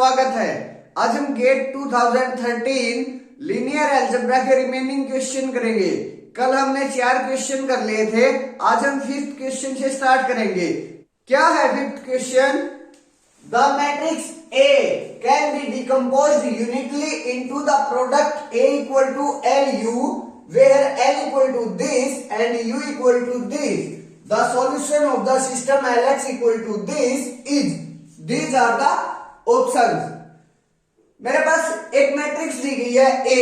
स्वागत है। आज हम गेट 2013 लीनियर अलजेब्रा के रिमेनिंग क्वेश्चन करेंगे। कल हमने 4 क्वेश्चन कर लिए थे, आज हम 5th क्वेश्चन से स्टार्ट करेंगे। क्या है 5th question? The matrix A can be decomposed uniquely into the product A equal to LU, where L equal to this and U equal to this. The solution of the system Lx equal to this is. These are the options. मेरे पास एक matrix दी गई है A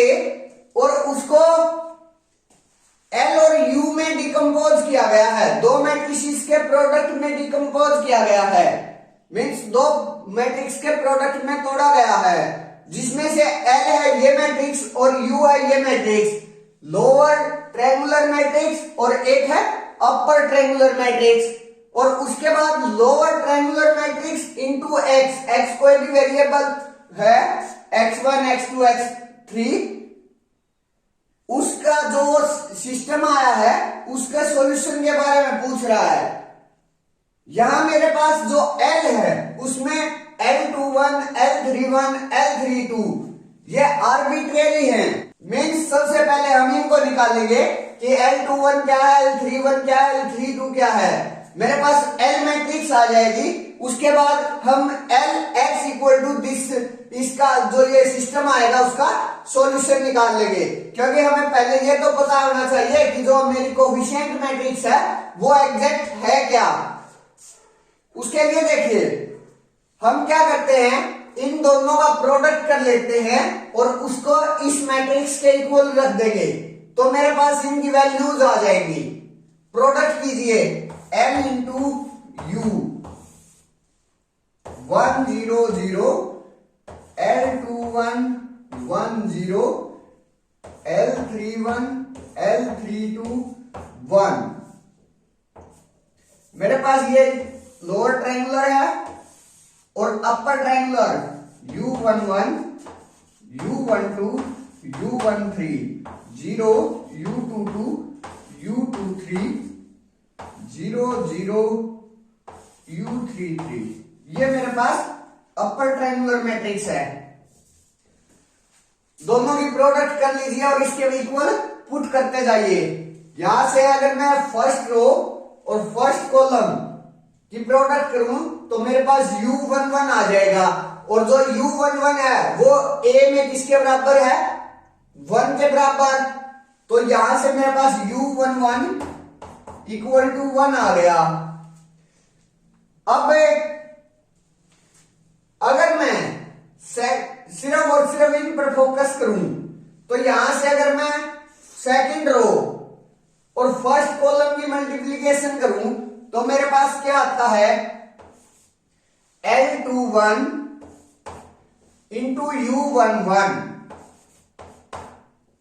और उसको L और U में decompose किया गया है। दो मैट्रिक्स के प्रोडक्ट में डिकम्पोज किया गया है, मीन्स दो मैट्रिक्स के प्रोडक्ट में तोड़ा गया है, जिसमें से L है ये मैट्रिक्स और U है ये मैट्रिक्स, लोअर ट्रायंगुलर मैट्रिक्स, और एक है अपर ट्रायंगुलर मैट्रिक्स। और उसके बाद lower triangular matrix into x, x कोई भी वेरिएबल है, x1 x2 x3, उसका जो सिस्टम आया है उसके सॉल्यूशन के बारे में पूछ रहा है। यहां मेरे पास जो L है उसमें L21 L31 L32 ये आर्बिट्रेरी हैं। मीन्स सबसे पहले हम इनको निकालेंगे कि L21 क्या है, L31 क्या है, L32 क्या है। मेरे पास L मैट्रिक्स आ जाएगी। उसके बाद हम Lx इक्वल टू दिस, इसका जो ये सिस्टम आएगा उसका सॉल्यूशन निकाल लेंगे, क्योंकि हमें पहले ये तो पता होना चाहिए कि जो मेरी कोफिशिएंट मैट्रिक्स है वो एग्जैक्ट है क्या। उसके लिए देखिए हम क्या करते हैं, इन दोनों का प्रोडक्ट कर लेते हैं और उसको इस मैट्रिक्स के इक्वल रख देंगे, तो मेरे पास इनकी वैल्यूज आ जाएंगी। प्रोडक्ट कीजिए M into U 1 0 0 L21 1 0 L31 L32 1। मेरे पास ये लोअर ट्रायंगुलर है और upper triangular U11 U12 U13 0 U22 U23 0 0 U33। ये मेरे पास अपर ट्रायंगुलर मैट्रिक्स है। दोनों की प्रोडक्ट कर लीजिए और इसके इक्वल पुट करते जाइए। यहां से अगर मैं फर्स्ट रो और फर्स्ट कॉलम की प्रोडक्ट करूं तो मेरे पास U11 आ जाएगा, और जो U11 है वो A में किसके बराबर है, 1 के बराबर। तो यहां से मेरे पास U11 इक्वल टू 1 आ गया। अब अगर मैं सिर्फ और सिर्फ इन पर फोकस करूं तो यहां से अगर मैं सेकंड रो और फर्स्ट कॉलम की मल्टीप्लीकेशन करूं तो मेरे पास क्या आता है, L21 into U11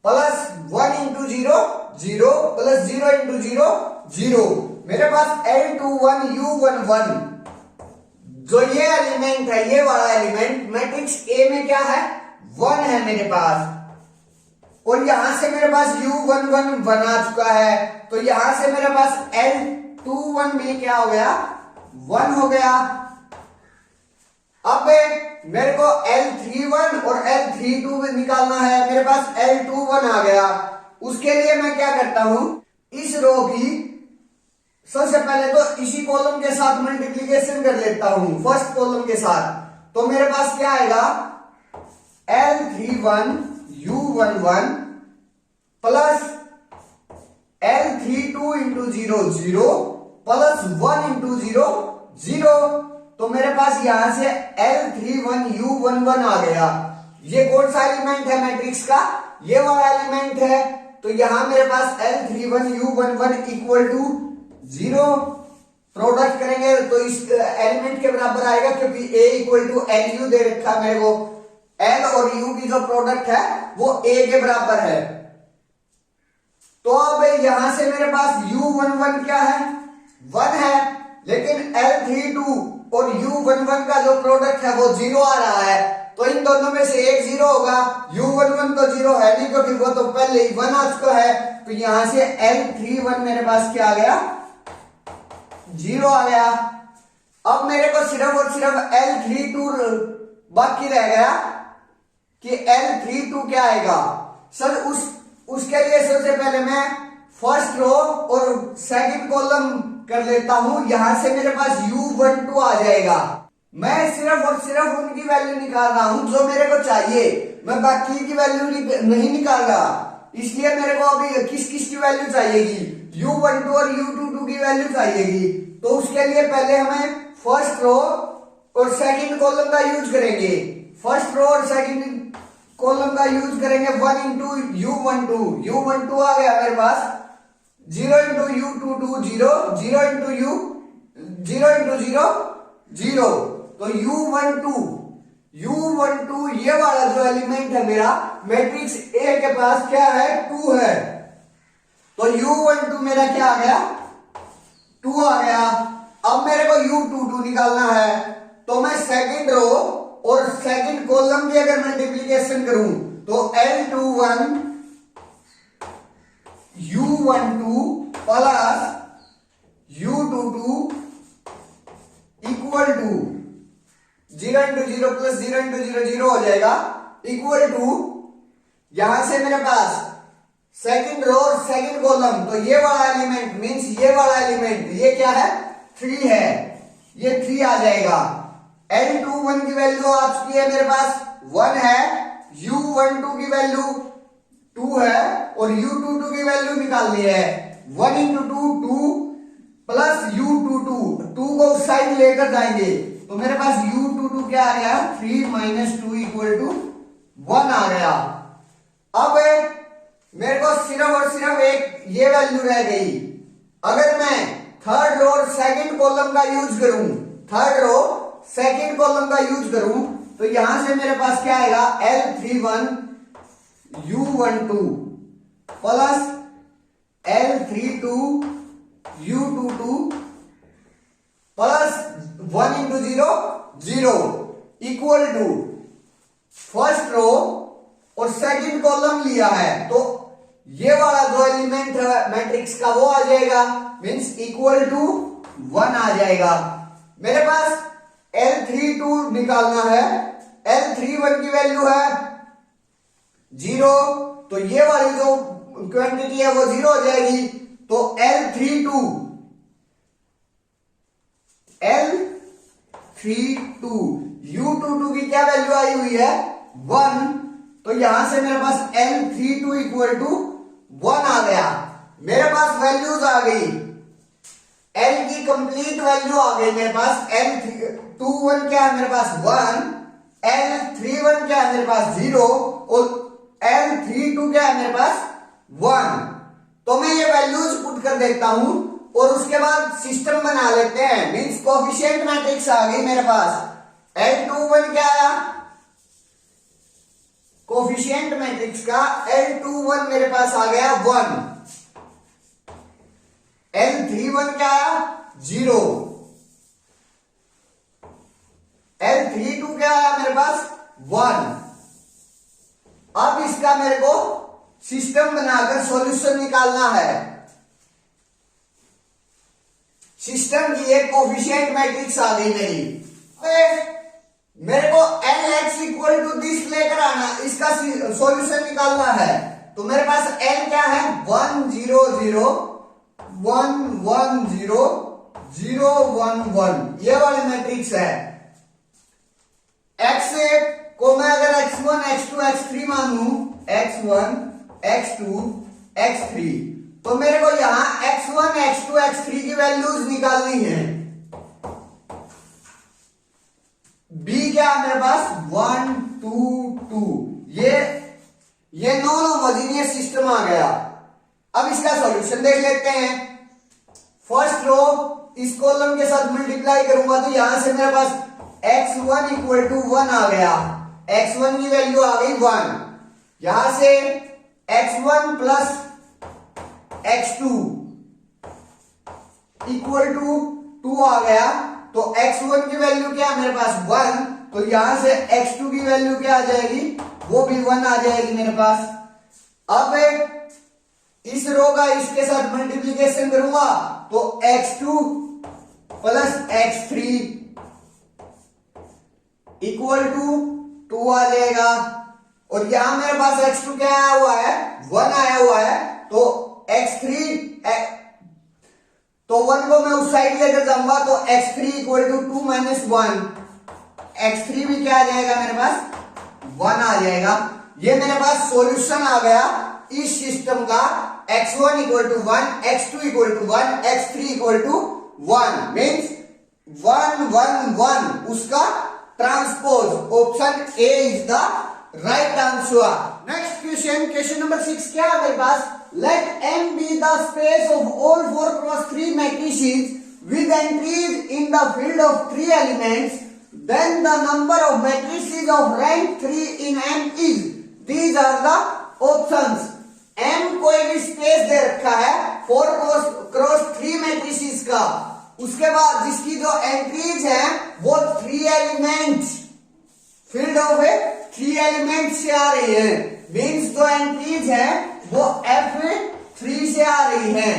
plus 1 into 0 0 plus 0 into 0 0। मेरे पास L21 U11 जो ये एलिमेंट है, ये वाला एलिमेंट मैट्रिक्स A में क्या है, 1 है मेरे पास, और यहां से मेरे पास U11 बना चुका है, तो यहां से मेरे पास L21 भी क्या हो गया, 1 हो गया। अब मेरे को L31 और L32 निकालना है, मेरे पास L21 आ गया। उसके लिए मैं क्या करता हूं, इस रो की सबसे पहले तो इसी कॉलम के साथ मल्टीप्लीकेशन कर लेता हूं, फर्स्ट कॉलम के साथ। तो मेरे पास क्या आएगा, L31 U11 plus L32 into 0 0 plus 1 into 0 0। तो मेरे पास यहां से L31 U11 आ गया। ये कौन सा एलिमेंट है मैट्रिक्स का, ये वाला एलिमेंट है। तो यहां मेरे पास L31 U11 equal to 0। Product करेंगे तो इस एलिमेंट के बराबर आएगा, क्योंकि A इक्वल टू LU दे रखा मेरे को। L और U की जो प्रोडक्ट है वो A के बराबर है। तो अब यहां से मेरे पास U11 क्या है, 1 है, लेकिन L32 और U11 का जो प्रोडक्ट है वो 0 आ रहा है, तो इन दोनों में से एक 0 होगा। U11 तो 0 है नहीं, क्योंकि वो तो पहले ही 1 आ चुका है। तो यहां से L31 मेरे पास क्या आ गया, 0 आ गया। अब मेरे को सिर्फ और सिर्फ L32 बाकी रह गया कि L32 क्या आएगा सर। उसके लिए सबसे पहले मैं फर्स्ट रो और सेकंड कॉलम कर लेता हूं। यहां से मेरे पास U12 आ जाएगा। मैं सिर्फ और सिर्फ उनकी वैल्यू निकाल रहा हूं जो मेरे को चाहिए, मैं बाकी की वैल्यू नहीं निकाल रहा। इसलिए मेरे को अभी किस किस की वैल्यू चाहिएगी, U12 और U22 की वैल्यू चाहिएगी। तो उसके लिए पहले हमें फर्स्ट रो और सेकंड कॉलम का यूज करेंगे। फर्स्ट रो और सेकंड कॉलम का यूज करेंगे 1 इंटू U12 आ गया मेरे पास, 0 इंटू U22 0, 0 इंटू 0 0। तो U12 ये वाला जो एलिमेंट है मेरा मैट्रिक्स ए के पास क्या है, 2 है। तो U12 मेरा क्या आ गया, 2 आ गया। अब मेरे को U22 निकालना है। तो मैं सेकंड रो और सेकंड कॉलम की अगर मल्टीप्लीकेशन करूं तो L21 U12 plus U22 equal to 0 into 0 plus 0 into 0 0 हो जाएगा, इक्वल टू यहां से मेरे पास सेकंड रो और सेकंड कॉलम, तो ये वाला एलिमेंट मींस ये वाला एलिमेंट ये क्या है, 3 है, ये 3 आ जाएगा। L21 की वैल्यू आ चुकी है मेरे पास 1 है, U12 की वैल्यू 2 है और U22 की वैल्यू निकालनी है। 1 इंटू 2 प्लस U22, 2 को उस साइड लेकर जाएंगे तो मेरे पास U22 क्या आ गया, 3 माइनस 2 इक्वल टू 1 आ गया। अब मेरे को सिर्फ और सिर्फ एक ये वैल्यू रह गई। अगर मैं थर्ड रो और सेकंड कॉलम का यूज करूं, थर्ड रो सेकंड कॉलम का यूज करूं तो यहां से मेरे पास क्या आएगा, L31 U12 plus L32 U22 plus 1 into 0 0 equal to first row और सेकंड कॉलम लिया है तो ये वाला जो एलिमेंट है मैट्रिक्स का वो आ जाएगा, मींस इक्वल टू 1 आ जाएगा। मेरे पास L32 निकालना है, L31 की वैल्यू है 0, तो ये वाली जो क्वांटिटी है वो 0 हो जाएगी। तो L32 U22 की क्या वैल्यू आई हुई है, 1, तो यहां से मेरे पास L32 इक्वल टू 1 आ गया। मेरे पास वैल्यूज आ गई, L की कंप्लीट वैल्यू आ गई मेरे पास। L21 क्या है मेरे पास 1, L31 क्या है मेरे पास 0 और L32 क्या है मेरे पास 1। तो मैं ये वैल्यूज पुट कर देता हूं और उसके बाद सिस्टम बना लेते हैं, मींस कोफिशिएंट मैट्रिक्स आ गई मेरे पास। L21 क्या आया, कोफिशिएंट मैट्रिक्स का L21 मेरे पास आ गया 1, L31 क्या आया 0, L32 क्या आया मेरे पास 1। अब इसका मेरे को सिस्टम बनाकर सॉल्यूशन निकालना है। सिस्टम की एक कोफिशिएंट मैट्रिक्स आ गई मेरे को Lx इक्वल टू दिस लेकर आना, इसका सॉल्यूशन निकालना है। तो मेरे पास L क्या है 1 0 0 1 1 0 0 1 1, ये वाली मैट्रिक्स है। x को मैं अगर x1 x2 x3 मान लूं, x1 x2 x3, तो मेरे को यहां x1 x2 x3 की वैल्यूज निकालनी है। b क्या है मेरे पास 1 2 2, ये नॉन होमोजेनियस सिस्टम आ गया। अब इसका सॉल्यूशन देख लेते हैं। फर्स्ट रो इस कॉलम के साथ मल्टीप्लाई करूंगा तो यहां से मेरे पास x1 इक्वल टू 1 आ गया, x1 की वैल्यू आ गई 1। यहां से x1 plus x2 equal to 2 आ गया, तो x1 की वैल्यू क्या है मेरे पास 1, तो यहां से x2 की वैल्यू क्या आ जाएगी, वो भी 1 आ जाएगी मेरे पास। अब इस रो का इसके साथ मल्टीप्लीकेशन करूंगा तो x2 plus x3 equal to 2 आ जाएगा। और यहां मेरे पास x2 क्या आया हुआ है, 1 आया हुआ है, तो x3 तो 1 को मैं उस साइड लेकर जाऊंगा तो x3 equal to 2 minus 1, x3 भी क्या आ जाएगा मेरे पास 1 आ जाएगा। ये मेरे पास सॉल्यूशन आ गया इस सिस्टम का, x1 equal to 1, x2 equal to 1, x3 equal to 1, means 1 1 1 उसका transpose. Option A is the right answer. Next question, question number 6 क्या है मेरे पास, let M be the space of all 4x3 matrices with entries in the field of 3 elements, then the number of matrices of rank 3 in M is, these are the options। M कोई भी space दे रखा है 4x3 matrices का, उसके बाद जिसकी जो entries है वो 3 एलिमेंट्स, फील्ड ऑफ 3 एलिमेंट से आ रही है, मीन्स जो एंट्रीज है वो F3 से आ रही है।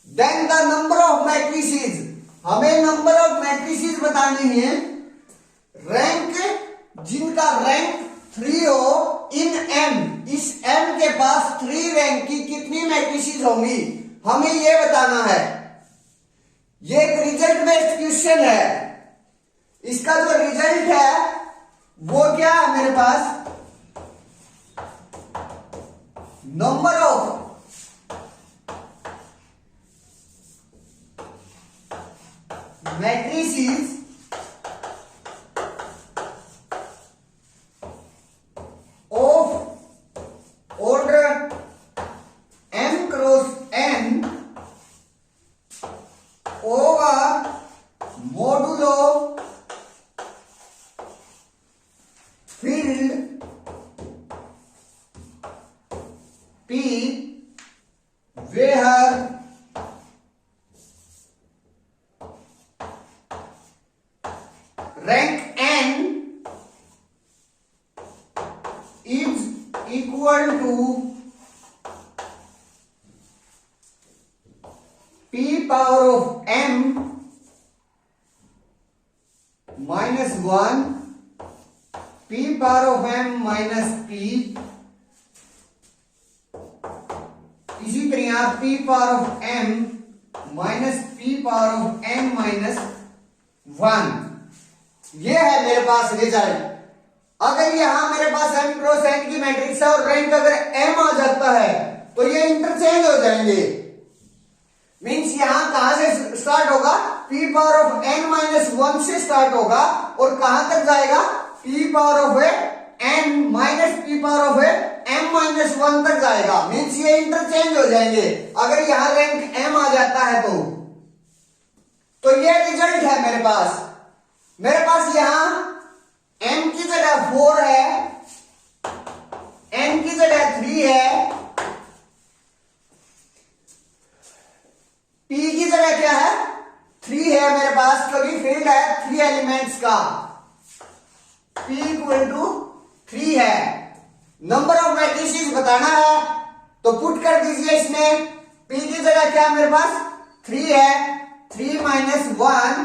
Then the number of matrices, हमें नंबर ऑफ मैट्रिसेस बतानी है, रैंक जिनका रैंक 3 हो इन M, इस M के पास 3 रैंक की कितनी मैट्रिसेस होंगी, हमें यह बताना है। ये एक रिजल्ट बेस्ड क्वेश्चन है, इसका जो रिजल्ट है वो क्या है मेरे पास, number of matrices of order M cross N over modulo field P where rank N is equal to P power of M minus 1, P power of M minus P, इसी तरह P power of M minus P power of N minus 1। ये है मेरे पास result. अगर यहां मेरे पास M cross N की matrix है और रैंक अगर M आ जाता है तो ये इंटरचेंज हो जाएंगे, मींस यहां कहां से स्टार्ट होगा, P power of N minus 1 से स्टार्ट होगा और कहां तक जाएगा, P power of N minus P power of M minus 1 तक जाएगा, मीन्स ये इंटरचेंज हो जाएंगे अगर यहां रैंक M आ जाता है तो ये रिजल्ट है मेरे पास। मेरे पास यहां M की जगह 4 है, N की जगह 3 है, P की जगह क्या है 3 है मेरे पास, क्योंकि फील्ड है 3 एलिमेंट्स का, P इक्वल टू 3 है। नंबर ऑफ मैट्रिसेस बताना है तो पुट कर दीजिए इसमें, P की जगह क्या मेरे पास 3 है, 3 माइनस 1,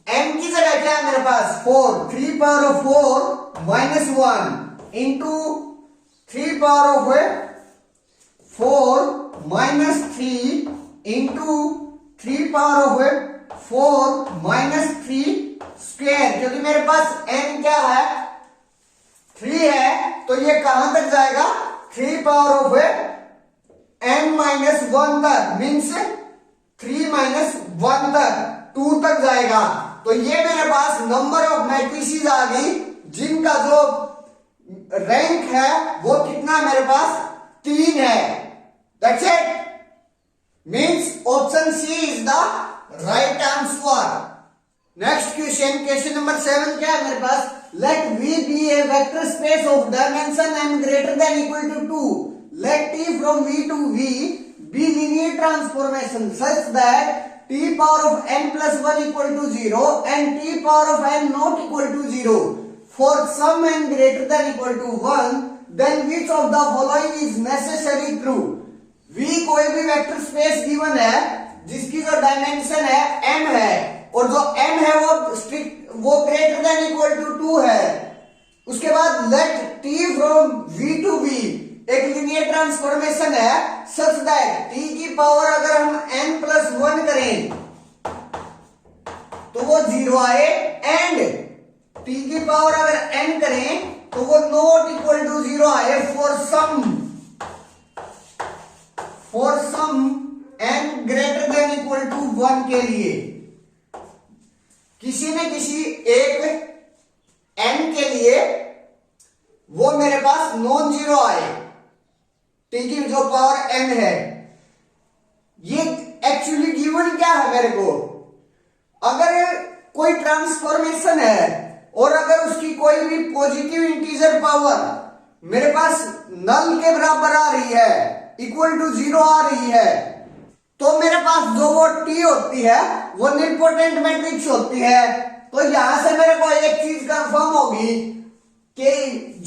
M की जगह क्या है मेरे पास 4, 3 power of 4 minus 1 into 3 power of 4 minus 3 into 3 power of 4 minus 3 square, क्योंकि मेरे पास n क्या है 3 है, तो ये कहां तक जाएगा 3 पावर ऑफ n माइनस 1 तक, मीन्स 3 माइनस 1 तक 2 तक जाएगा। तो ये मेरे पास नंबर ऑफ मैट्रिसेस आ गई जिनका जो रैंक है वो कितना मेरे पास 3 है। That's it, means option C is the right answer. Next question, question number 7 क्या है मेरे पास, let V be a vector space of dimension m greater than equal to 2, let T from V to V be linear transformation such that T power of n plus 1 equal to 0 and T power of n not equal to 0 for some n greater than equal to 1, then which of the following is necessary true। V कोई भी vector space given है जिसकी जो dimension है m है और जो m है वो ग्रेटर देन इक्वल टू 2 है। उसके बाद let t from v to v एक लीनियर ट्रांसफॉर्मेशन है सच दैट t की पावर अगर हम n प्लस 1 करें तो वो 0 आए, एंड t की पावर अगर n करें तो वो नॉट इक्वल टू 0 आए for some n greater than equal to 1 के लिए। किसी न किसी एक n के लिए वो मेरे पास नॉन जीरो आए, t की जो पावर n है। ये एक्चुअली गिवन क्या है मेरे को, अगर कोई ट्रांसफॉर्मेशन है और अगर उसकी कोई भी पॉजिटिव इंटीजर पावर मेरे पास नल के बराबर आ रही है, इक्वल टू 0 आ रही है, तो मेरे पास जो वो t होती है वो निलपोटेंट मैट्रिक्स होती है। तो यहां से मेरे को एक चीज कंफर्म होगी कि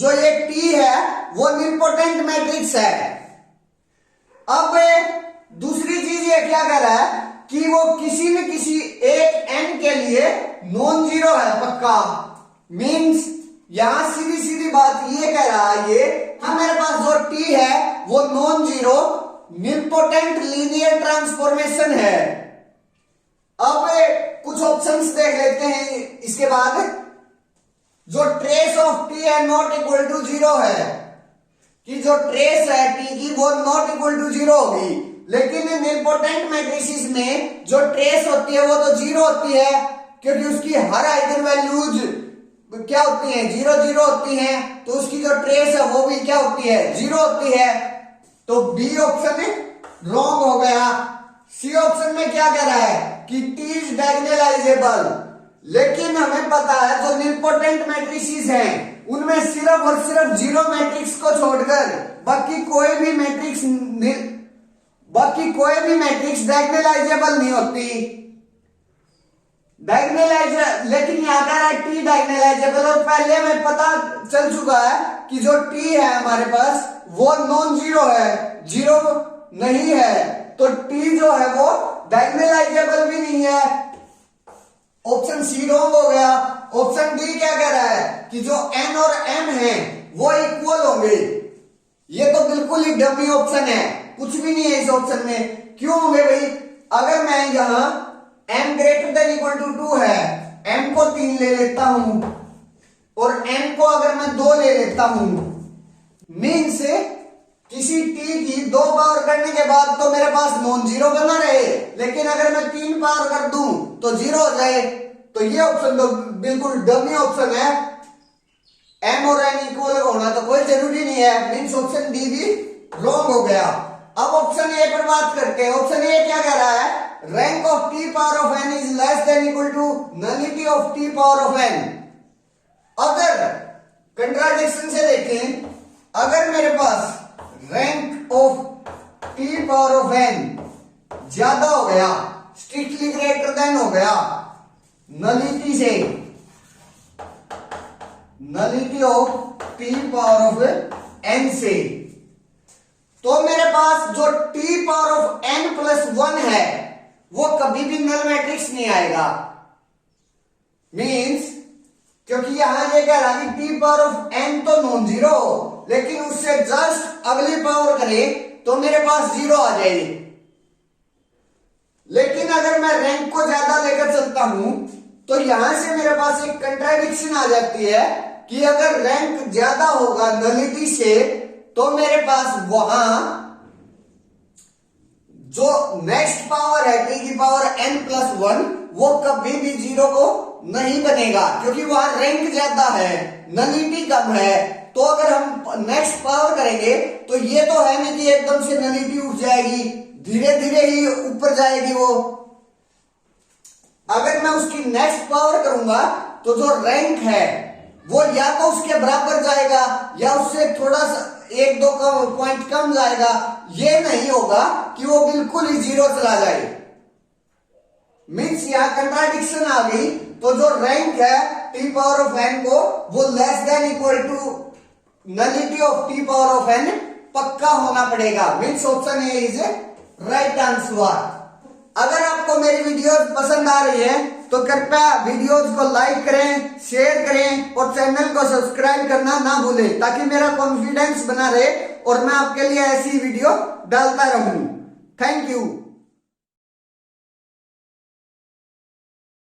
जो ये t है वो निलपोटेंट मैट्रिक्स है। अब दूसरी चीज ये क्या कर रहा है कि वो किसी न किसी एक n के लिए नॉन जीरो है पक्का। मींस यहां सीधी सीधी बात ये कह रहा है ये कि मेरे पास जो t है वो non zero nilpotent linear transformation है। अब कुछ ऑप्शंस देख लेते हैं इसके बाद। जो ट्रेस ऑफ t है नॉट इक्वल टू 0 है, कि जो ट्रेस है t की वो नॉट इक्वल टू 0 होगी, लेकिन निलपोटेंट मैट्रिसेस में जो ट्रेस होती है वो तो 0 होती है, क्योंकि उसकी हर आइगन वैल्यूज क्या होती है 0 0 होती हैं, तो उसकी जो ट्रेस है वो भी क्या होती है 0 होती है। तो बी ऑप्शन रॉन्ग हो गया। सी ऑप्शन में क्या कह रहा है कि t इज डायगोनलाइजेबल, लेकिन हमें पता है जो निलपोटेंट मैट्रिसेस हैं उनमें सिर्फ और सिर्फ जीरो मैट्रिक्स को छोड़कर बाकी कोई भी मैट्रिक्स डायगोनलाइजेबल नहीं होती। लेकिन यहाँ कह रहा है t डायगोनलाइजेबल, और पहले हमें पता चल चुका है कि जो t है हमारे पास वो नॉन जीरो है, जीरो नहीं है, तो t जो है वो डायगोनलाइजेबल भी नहीं है। ऑप्शन सी रॉन्ग हो गया। ऑप्शन डी क्या कह रहा है कि जो n और m है वो इक्वल होंगे। ये तो बिल्कुल ही डमी ऑप्शन है, कुछ भी नहीं है इस ऑप्शन में। क्यों होंगे भाई, अगर मैं यहां m greater than equal to 2 है, m को 3 ले लेता हूं और n को अगर मैं 2 ले लेता हूं, मीन्स किसी t की 2 पावर करने के बाद तो मेरे पास नॉन जीरो बना रहे, लेकिन अगर मैं 3 पावर कर दूं तो 0 हो जाए। तो ये ऑप्शन तो बिल्कुल डमी ऑप्शन है। m और n इक्वल होना तो कोई जरूरी नहीं है, मीन्स ऑप्शन डी भी रॉन्ग हो गया। अब ऑप्शन ए पर बात करते हैं। ऑप्शन ए क्या कह रहा है, rank of t power of n is less than equal to nullity of t power of n। अगर कंट्राडिक्शन से देखें, अगर मेरे पास rank of t power of n ज्यादा हो गया, स्ट्रिक्टली ग्रेटर देन हो गया नलिटी से, nullity of t power of n से, तो मेरे पास जो t power of n plus 1 है वो कभी भी नल मैट्रिक्स नहीं आएगा। मींस क्योंकि यहां ये कह रहा है कि t पावर ऑफ n तो नॉन जीरो, लेकिन उससे जस्ट अगली पावर करें तो मेरे पास 0 आ जाएगी। लेकिन अगर मैं रैंक को ज्यादा लेकर चलता हूं तो यहां से मेरे पास एक कंट्राडिक्शन आ जाती है कि अगर रैंक ज्यादा होगा नलिटी से तो मेरे पास वहां जो नेक्स्ट पावर है t की पावर n प्लस 1 वो कभी भी 0 को नहीं बनेगा, क्योंकि वहां रैंक ज्यादा है नलिटी कम है। तो अगर हम नेक्स्ट पावर करेंगे तो ये तो है नहीं कि एकदम से नलिटी उठ जाएगी, धीरे धीरे ही ऊपर जाएगी वो। अगर मैं उसकी नेक्स्ट पावर करूंगा तो जो रैंक है वो या तो उसके बराबर जाएगा या उससे थोड़ा सा 1-2 पॉइंट कम जाएगा। ये नहीं होगा कि वो बिल्कुल ही 0 चला जाए। मीन्स यहां कंट्राडिक्शन आ गई। तो जो रैंक है t पावर ऑफ n को वो less than equal to nullity of t power of n पक्का होना पड़ेगा। Means option A is right answer. अगर आपको मेरी वीडियोस पसंद आ रही है तो कृपया वीडियोस को लाइक करें, शेयर करें और चैनल को सब्सक्राइब करना ना भूलें, ताकि मेरा कॉन्फिडेंस बना रहे और मैं आपके लिए ऐसी वीडियो डालता रहूं। Thank you.